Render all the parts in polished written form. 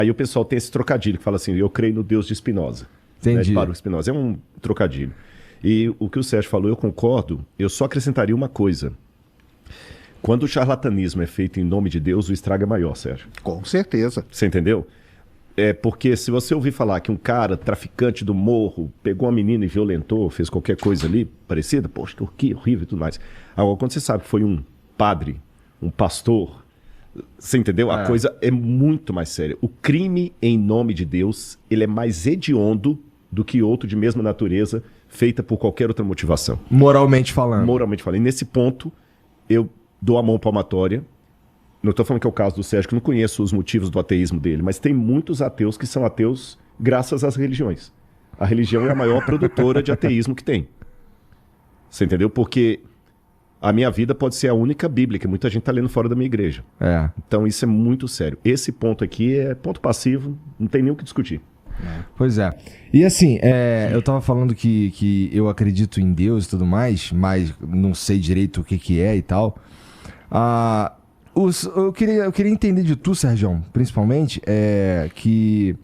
Aí o pessoal tem esse trocadilho que fala assim, eu creio no Deus de Spinoza. Entendi. Né, de Baruch Spinoza. É um trocadilho. E o que o Sérgio falou, eu concordo, eu só acrescentaria uma coisa. Quando o charlatanismo é feito em nome de Deus, o estrago é maior, Sérgio. Com certeza. Você entendeu? É porque se você ouvir falar que um cara, traficante do morro, pegou uma menina e violentou, fez qualquer coisa ali parecida, poxa, que horrível e tudo mais. Agora, quando você sabe que foi um padre, um pastor, você entendeu? A coisa é muito mais séria. O crime em nome de Deus, ele é mais hediondo do que outro de mesma natureza, feita por qualquer outra motivação. Moralmente falando. Moralmente falando. E nesse ponto, eu dou a mão palmatória. Não estou falando que é o caso do Sérgio, que eu não conheço os motivos do ateísmo dele, mas tem muitos ateus que são ateus graças às religiões. A religião é a maior produtora de ateísmo que tem. Você entendeu? Porque a minha vida pode ser a única Bíblia, que muita gente está lendo fora da minha igreja. Então isso é muito sério. Esse ponto aqui é ponto passivo, não tem nem o que discutir. Pois é. E assim, eu tava falando que eu acredito em Deus e tudo mais, mas não sei direito o que é e tal. Eu queria entender de tu, Sérgio, principalmente, que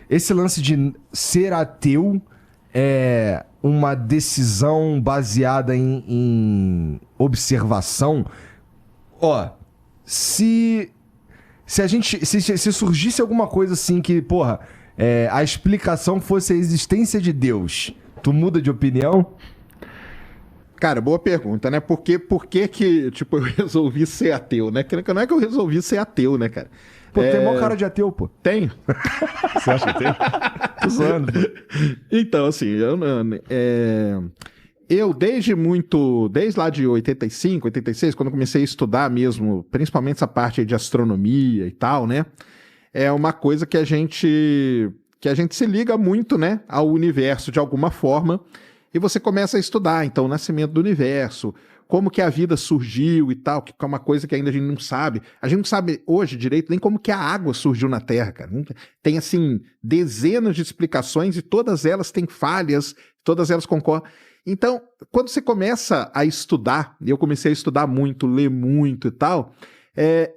esse lance de ser ateu é uma decisão baseada em observação. Ó, se surgisse alguma coisa assim que, porra, a explicação fosse a existência de Deus, tu muda de opinião? Cara, boa pergunta, né? Por que tipo, eu resolvi ser ateu, né? Não é que eu resolvi ser ateu, né, cara? Pô, tem maior cara de ateu, pô. Tenho. Você acha que tem? Tô zoando, pô. Então, assim, eu desde lá de 85, 86, quando eu comecei a estudar mesmo, principalmente essa parte aí de astronomia e tal, né? É uma coisa que a gente se liga muito, né, ao universo de alguma forma, e você começa a estudar, então, o nascimento do universo, como que a vida surgiu e tal, que é uma coisa que ainda a gente não sabe. A gente não sabe hoje direito nem como que a água surgiu na Terra, cara. Tem, assim, dezenas de explicações e todas elas têm falhas, todas elas concordam. Então, quando você começa a estudar, e eu comecei a estudar muito, ler muito e tal,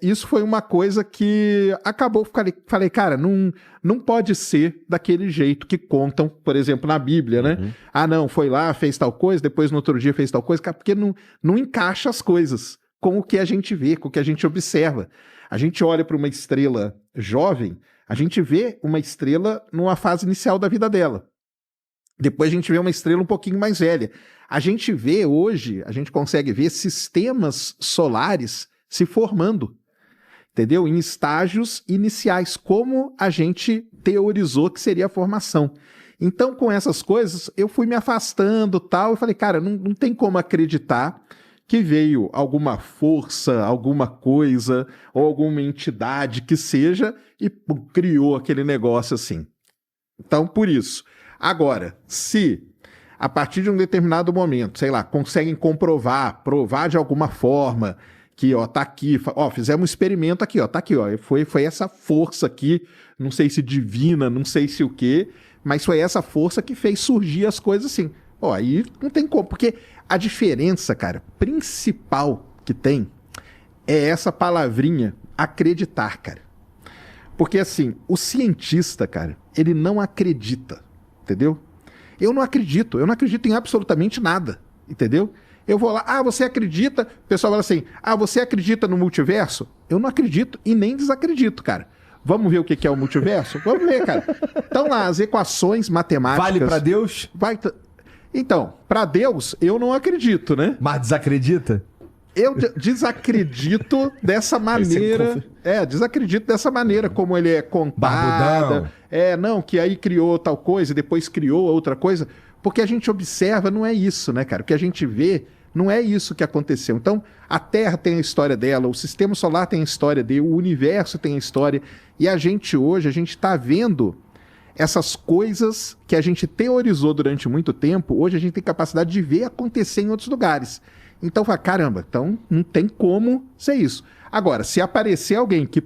isso foi uma coisa que acabou, falei, cara, não pode ser daquele jeito que contam, por exemplo, na Bíblia, né? Uhum. Ah, não, foi lá, fez tal coisa, depois no outro dia fez tal coisa, porque não encaixa as coisas com o que a gente vê, com o que a gente observa. A gente olha para uma estrela jovem, a gente vê uma estrela numa fase inicial da vida dela. Depois a gente vê uma estrela um pouquinho mais velha. A gente vê hoje, a gente consegue ver sistemas solares se formando, entendeu? Em estágios iniciais, como a gente teorizou que seria a formação. Então, com essas coisas, eu fui me afastando tal, e falei, cara, não tem como acreditar que veio alguma força, alguma coisa, ou alguma entidade que seja, e criou aquele negócio assim. Então, por isso. Agora, se a partir de um determinado momento, sei lá, conseguem provar de alguma forma que, ó, tá aqui, ó, fizemos um experimento aqui, ó, tá aqui, ó, foi essa força aqui, não sei se divina, não sei se o quê, mas foi essa força que fez surgir as coisas assim. Ó, aí não tem como, porque a diferença, cara, principal que tem é essa palavrinha, acreditar, cara. Porque, assim, o cientista, cara, ele não acredita, entendeu? Eu não acredito em absolutamente nada, entendeu? Eu vou lá, você acredita? O pessoal fala assim, você acredita no multiverso? Eu não acredito e nem desacredito, cara. Vamos ver o que é o multiverso? Vamos ver, cara. Então lá, as equações matemáticas... Vale pra Deus? Então, pra Deus, eu não acredito, né? Mas desacredita? Eu desacredito dessa maneira... desacredito dessa maneira como ele é contado. Barbudão. Que aí criou tal coisa, depois criou outra coisa. Porque a gente observa, não é isso, né, cara? O que a gente vê não é isso que aconteceu. Então, a Terra tem a história dela, o Sistema Solar tem a história dele, o Universo tem a história. E a gente hoje, está vendo essas coisas que a gente teorizou durante muito tempo, hoje a gente tem capacidade de ver acontecer em outros lugares. Então, fala, caramba, então não tem como ser isso. Agora, se aparecer alguém que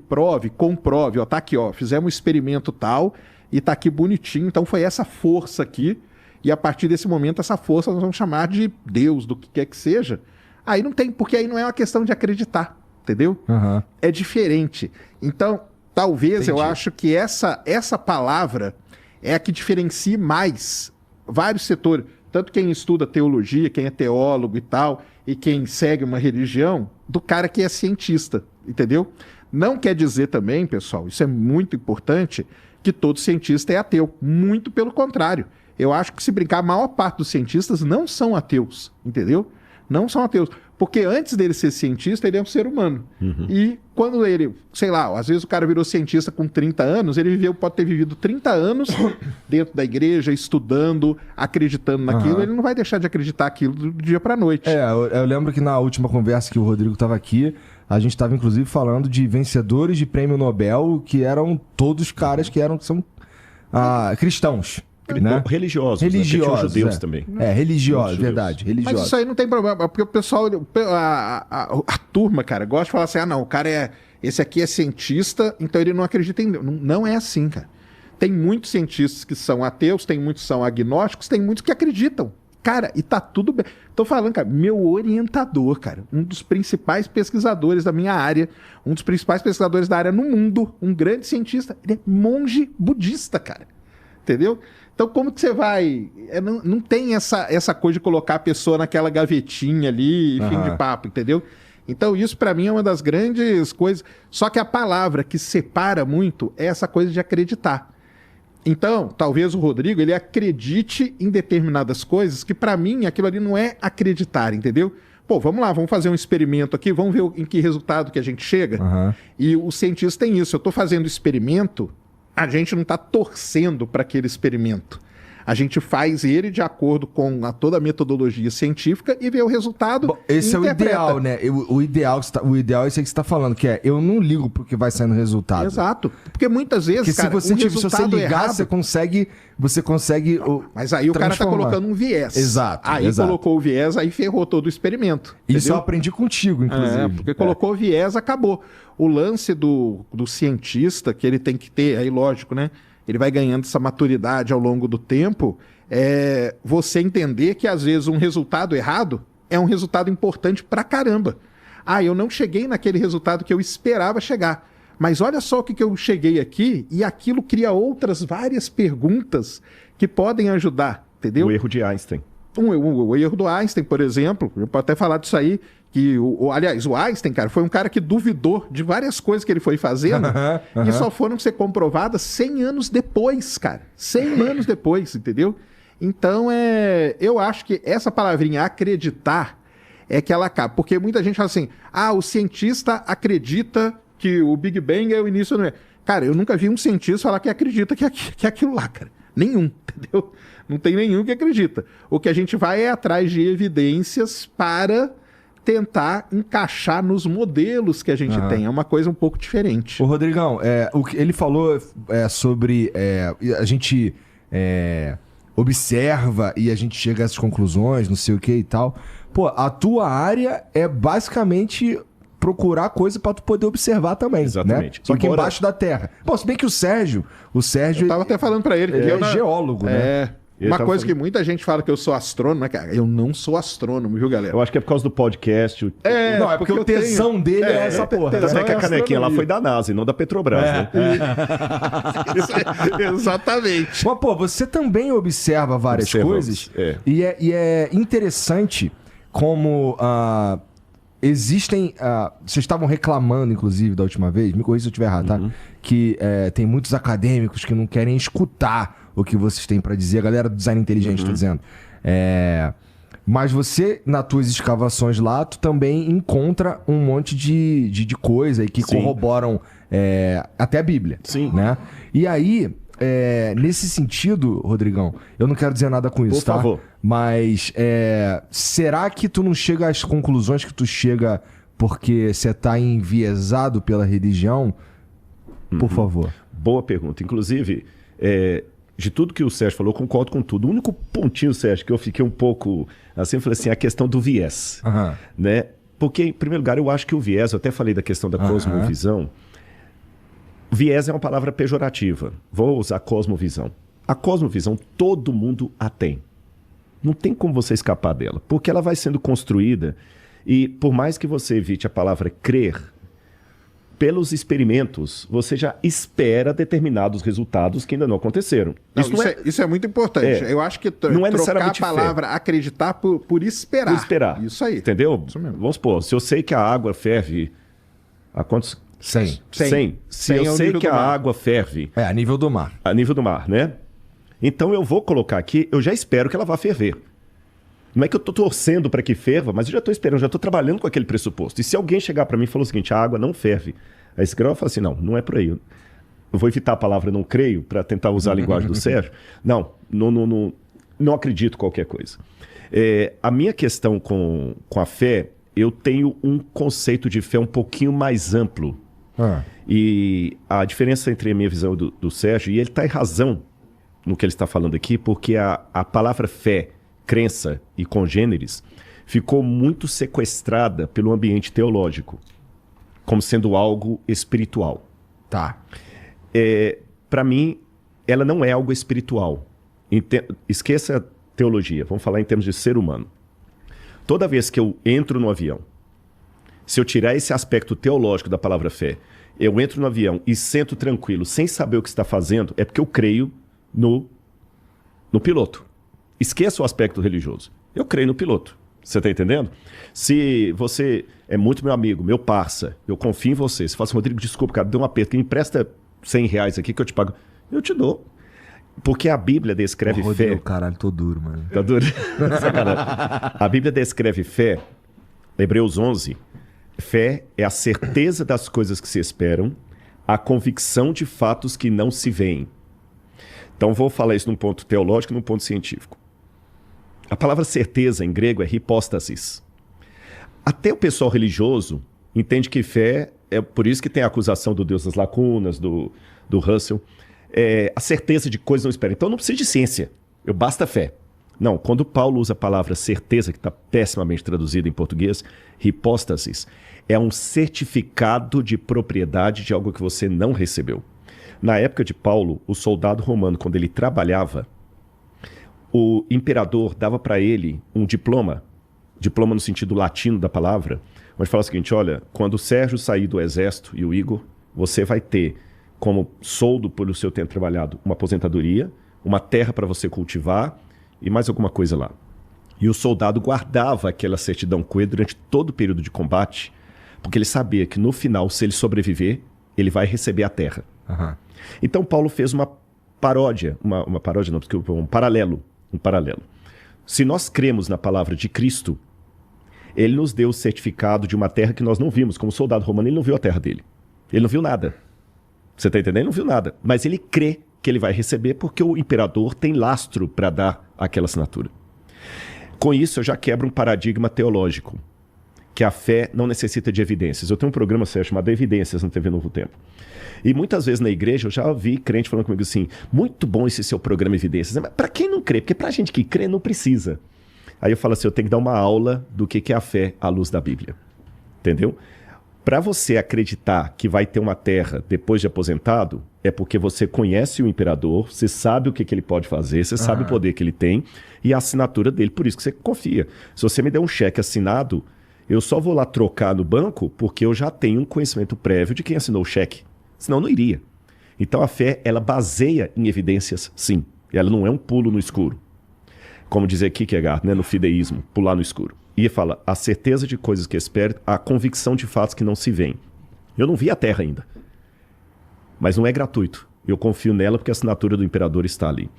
comprove, ó, tá aqui, ó, fizemos um experimento tal, e tá aqui bonitinho, então foi essa força aqui, e a partir desse momento, essa força nós vamos chamar de Deus, do que quer que seja. Aí não tem, porque aí não é uma questão de acreditar, entendeu? Uhum. É diferente. Então, Talvez Entendi. eu acho que essa palavra é a que diferencia mais vários setores. Tanto quem estuda teologia, quem é teólogo e tal, e quem segue uma religião, do cara que é cientista, entendeu? Não quer dizer também, pessoal, isso é muito importante, que todo cientista é ateu. Muito pelo contrário. Eu acho que, se brincar, a maior parte dos cientistas não são ateus, entendeu? Não são ateus. Porque antes dele ser cientista, ele é um ser humano. E quando ele, sei lá, às vezes o cara virou cientista com 30 anos, ele pode ter vivido 30 anos dentro da igreja, estudando, acreditando naquilo, ele não vai deixar de acreditar aquilo do dia para noite. Eu lembro que na última conversa que o Rodrigo estava aqui, a gente estava inclusive falando de vencedores de prêmio Nobel, que eram todos caras que são cristãos. Né? Religiosos, né? Porque tinham judeus também. Religiosos, Judeus. verdade. Religiosos. Mas isso aí não tem problema, porque o pessoal, a turma, cara, gosta de falar assim, não, o cara esse aqui é cientista, então ele não acredita em Deus. Não é assim, cara. Tem muitos cientistas que são ateus, tem muitos que são agnósticos, tem muitos que acreditam. Cara, e tá tudo bem. Tô falando, cara, meu orientador, cara, um dos principais pesquisadores da minha área, um dos principais pesquisadores da área no mundo, um grande cientista, ele é monge budista, cara. Entendeu? Então, como que você vai... Não tem essa coisa de colocar a pessoa naquela gavetinha ali e fim de papo, entendeu? Então, isso para mim é uma das grandes coisas. Só que a palavra que separa muito é essa coisa de acreditar. Então, talvez o Rodrigo, ele acredite em determinadas coisas que para mim aquilo ali não é acreditar, entendeu? Pô, vamos lá, vamos fazer um experimento aqui, vamos ver em que resultado que a gente chega. E o cientista tem isso. Eu tô fazendo experimento... A gente não está torcendo para aquele experimento. A gente faz ele de acordo com toda a metodologia científica e vê o resultado. Bom, esse e é o ideal, né? O ideal é esse aí que você está falando, que é eu não ligo porque vai sair no resultado. Exato. Porque muitas vezes, porque cara, se você ligar, errado, você consegue. Mas aí o cara está colocando um viés. Exato. Aí colocou o viés, aí ferrou todo o experimento. Isso entendeu? eu aprendi contigo, inclusive. Porque colocou o viés, acabou. O lance do cientista, que ele tem que ter, aí lógico, né? Ele vai ganhando essa maturidade ao longo do tempo, é você entender que às vezes um resultado errado é um resultado importante pra caramba. Eu não cheguei naquele resultado que eu esperava chegar. Mas olha só o que eu cheguei aqui, e aquilo cria outras várias perguntas que podem ajudar, entendeu? O erro de Einstein. O erro do Einstein, por exemplo, eu posso até falar disso aí, que aliás, o Einstein, cara, foi um cara que duvidou de várias coisas que ele foi fazendo e só foram ser comprovadas 100 anos depois, cara. 100 anos depois, entendeu? Então, eu acho que essa palavrinha acreditar é que ela acaba. Porque muita gente fala assim, o cientista acredita que o Big Bang é o início do... Cara, eu nunca vi um cientista falar que acredita que é aquilo lá, cara. Nenhum, entendeu? Não tem nenhum que acredita. O que a gente vai é atrás de evidências para tentar encaixar nos modelos que a gente tem. É uma coisa um pouco diferente. Ô, Rodrigão, o que ele falou sobre a gente observa e a gente chega a essas conclusões, não sei o que e tal. Pô, a tua área é basicamente procurar coisa pra tu poder observar também. Exatamente. Né? Só que embaixo da terra. Pô, se bem que o Sérgio... Eu tava até falando pra ele. Ele é geólogo, né? Uma coisa que muita gente fala que eu sou astrônomo, cara, eu não sou astrônomo, viu, galera? Eu acho que é por causa do podcast. Não, é porque o tesão dele é essa porra. Tanto é que a canequinha lá foi da NASA e não da Petrobras, né? Exatamente. Mas, pô, você também observa várias coisas. E é interessante como existem... vocês estavam reclamando, inclusive, da última vez, me corrija se eu estiver errado, tá? Que tem muitos acadêmicos que não querem escutar o que vocês têm pra dizer. A galera do design inteligente tá dizendo. Mas você, nas tuas escavações lá, tu também encontra um monte de coisa que corroboram até a Bíblia. Sim. Né? E aí, nesse sentido, Rodrigão, eu não quero dizer nada com isso, Por favor. Mas será que tu não chega às conclusões que tu chega porque você tá enviesado pela religião? Por favor. Boa pergunta. Inclusive, de tudo que o Sérgio falou, eu concordo com tudo. O único pontinho, Sérgio, que eu fiquei um pouco assim, eu falei assim, a questão do viés. Né? Porque, em primeiro lugar, eu acho que o viés, eu até falei da questão da cosmovisão. Viés é uma palavra pejorativa. Vou usar cosmovisão. A cosmovisão, todo mundo a tem. Não tem como você escapar dela, porque ela vai sendo construída e, por mais que você evite a palavra crer, pelos experimentos, você já espera determinados resultados que ainda não aconteceram. Não, isso é muito importante. Eu acho que não é trocar a palavra acreditar por esperar. Por esperar. Isso aí. Entendeu? Isso mesmo. Vamos supor, se eu sei que a água ferve... A quantos? 100. 100. Se eu sei que a água ferve... a nível do mar. A nível do mar, né? Então eu vou colocar aqui, eu já espero que ela vá ferver. Não é que eu estou torcendo para que ferva, mas eu já estou esperando, já estou trabalhando com aquele pressuposto. E se alguém chegar para mim e falar o seguinte, a água não ferve, aí esse grau fala assim, não é por aí. Eu vou evitar a palavra não creio para tentar usar a linguagem do Sérgio. Não acredito em qualquer coisa. A minha questão com a fé, eu tenho um conceito de fé um pouquinho mais amplo. E a diferença entre a minha visão do Sérgio, e ele está em razão no que ele está falando aqui, porque a palavra fé, crença e congêneres ficou muito sequestrada pelo ambiente teológico, como sendo algo espiritual. Tá. Para mim, ela não é algo espiritual. Esqueça a teologia, vamos falar em termos de ser humano. Toda vez que eu entro no avião, se eu tirar esse aspecto teológico da palavra fé, eu entro no avião e sento tranquilo, sem saber o que está fazendo, é porque eu creio no piloto. Esqueça o aspecto religioso. Eu creio no piloto. Você está entendendo? Se você é muito meu amigo, meu parça, eu confio em você. Você fala assim, Rodrigo, desculpa, cara, dê um aperto, me empresta R$100 aqui que eu te pago. Eu te dou. Porque a Bíblia descreve Rodrigo, fé... caralho, tô duro, mano. Tá duro? A Bíblia descreve fé, Hebreus 11, fé é a certeza das coisas que se esperam, a convicção de fatos que não se veem. Então vou falar isso num ponto teológico e num ponto científico. A palavra certeza em grego é hipóstasis. Até o pessoal religioso entende que fé, é por isso que tem a acusação do Deus das lacunas, do Russell, a certeza de coisas não esperam. Então não precisa de ciência, basta fé. Não, quando Paulo usa a palavra certeza, que está pessimamente traduzida em português, hipóstasis, é um certificado de propriedade de algo que você não recebeu. Na época de Paulo, o soldado romano, quando ele trabalhava, o imperador dava para ele um diploma no sentido latino da palavra, onde fala o seguinte, olha, quando o Sérgio sair do exército e o Igor, você vai ter como soldo pelo seu tempo trabalhado uma aposentadoria, uma terra para você cultivar e mais alguma coisa lá. E o soldado guardava aquela certidão com ele durante todo o período de combate, porque ele sabia que no final, se ele sobreviver, ele vai receber a terra. Uhum. Então Paulo fez uma paródia, um paralelo. Se nós cremos na palavra de Cristo, ele nos deu o certificado de uma terra que nós não vimos. Como soldado romano, ele não viu a terra dele. Ele não viu nada. Você está entendendo? Ele não viu nada. Mas ele crê que ele vai receber porque o imperador tem lastro para dar aquela assinatura. Com isso, eu já quebro um paradigma teológico, que a fé não necessita de evidências. Eu tenho um programa chamado Evidências na TV Novo Tempo. E muitas vezes na igreja eu já ouvi crente falando comigo assim, muito bom esse seu programa Evidências. Mas para quem não crê? Porque para gente que crê não precisa. Aí eu falo assim, eu tenho que dar uma aula do que é a fé à luz da Bíblia. Entendeu? Para você acreditar que vai ter uma terra depois de aposentado, é porque você conhece o imperador, você sabe o que ele pode fazer, você sabe o poder que ele tem e a assinatura dele, por isso que você confia. Se você me der um cheque assinado, eu só vou lá trocar no banco porque eu já tenho um conhecimento prévio de quem assinou o cheque. Senão não iria. Então a fé, ela baseia em evidências, sim. E ela não é um pulo no escuro. Como dizia Kierkegaard, né, no fideísmo, pular no escuro. E fala, a certeza de coisas que espero, a convicção de fatos que não se veem. Eu não vi a terra ainda. Mas não é gratuito. Eu confio nela porque a assinatura do imperador está ali.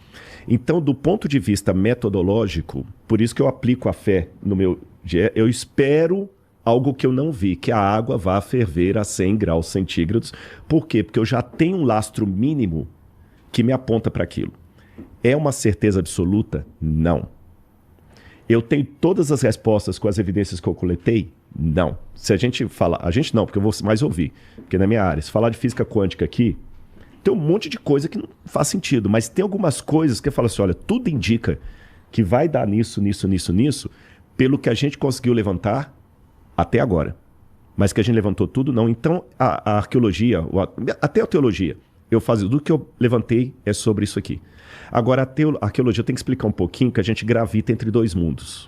Então, do ponto de vista metodológico, por isso que eu aplico a fé no meu dia, eu espero algo que eu não vi, que a água vá ferver a 100 graus centígrados. Por quê? Porque eu já tenho um lastro mínimo que me aponta para aquilo. É uma certeza absoluta? Não. Eu tenho todas as respostas com as evidências que eu coletei? Não. Se a gente falar... A gente não, porque eu vou mais ouvir. Porque na minha área, se falar de física quântica aqui, tem um monte de coisa que não faz sentido. Mas tem algumas coisas que eu falo assim, olha, tudo indica que vai dar nisso, pelo que a gente conseguiu levantar até agora. Mas que a gente levantou tudo, não. Então, a arqueologia, até a teologia, eu fazia tudo que eu levantei é sobre isso aqui. Agora, a arqueologia tem que explicar um pouquinho que a gente gravita entre dois mundos.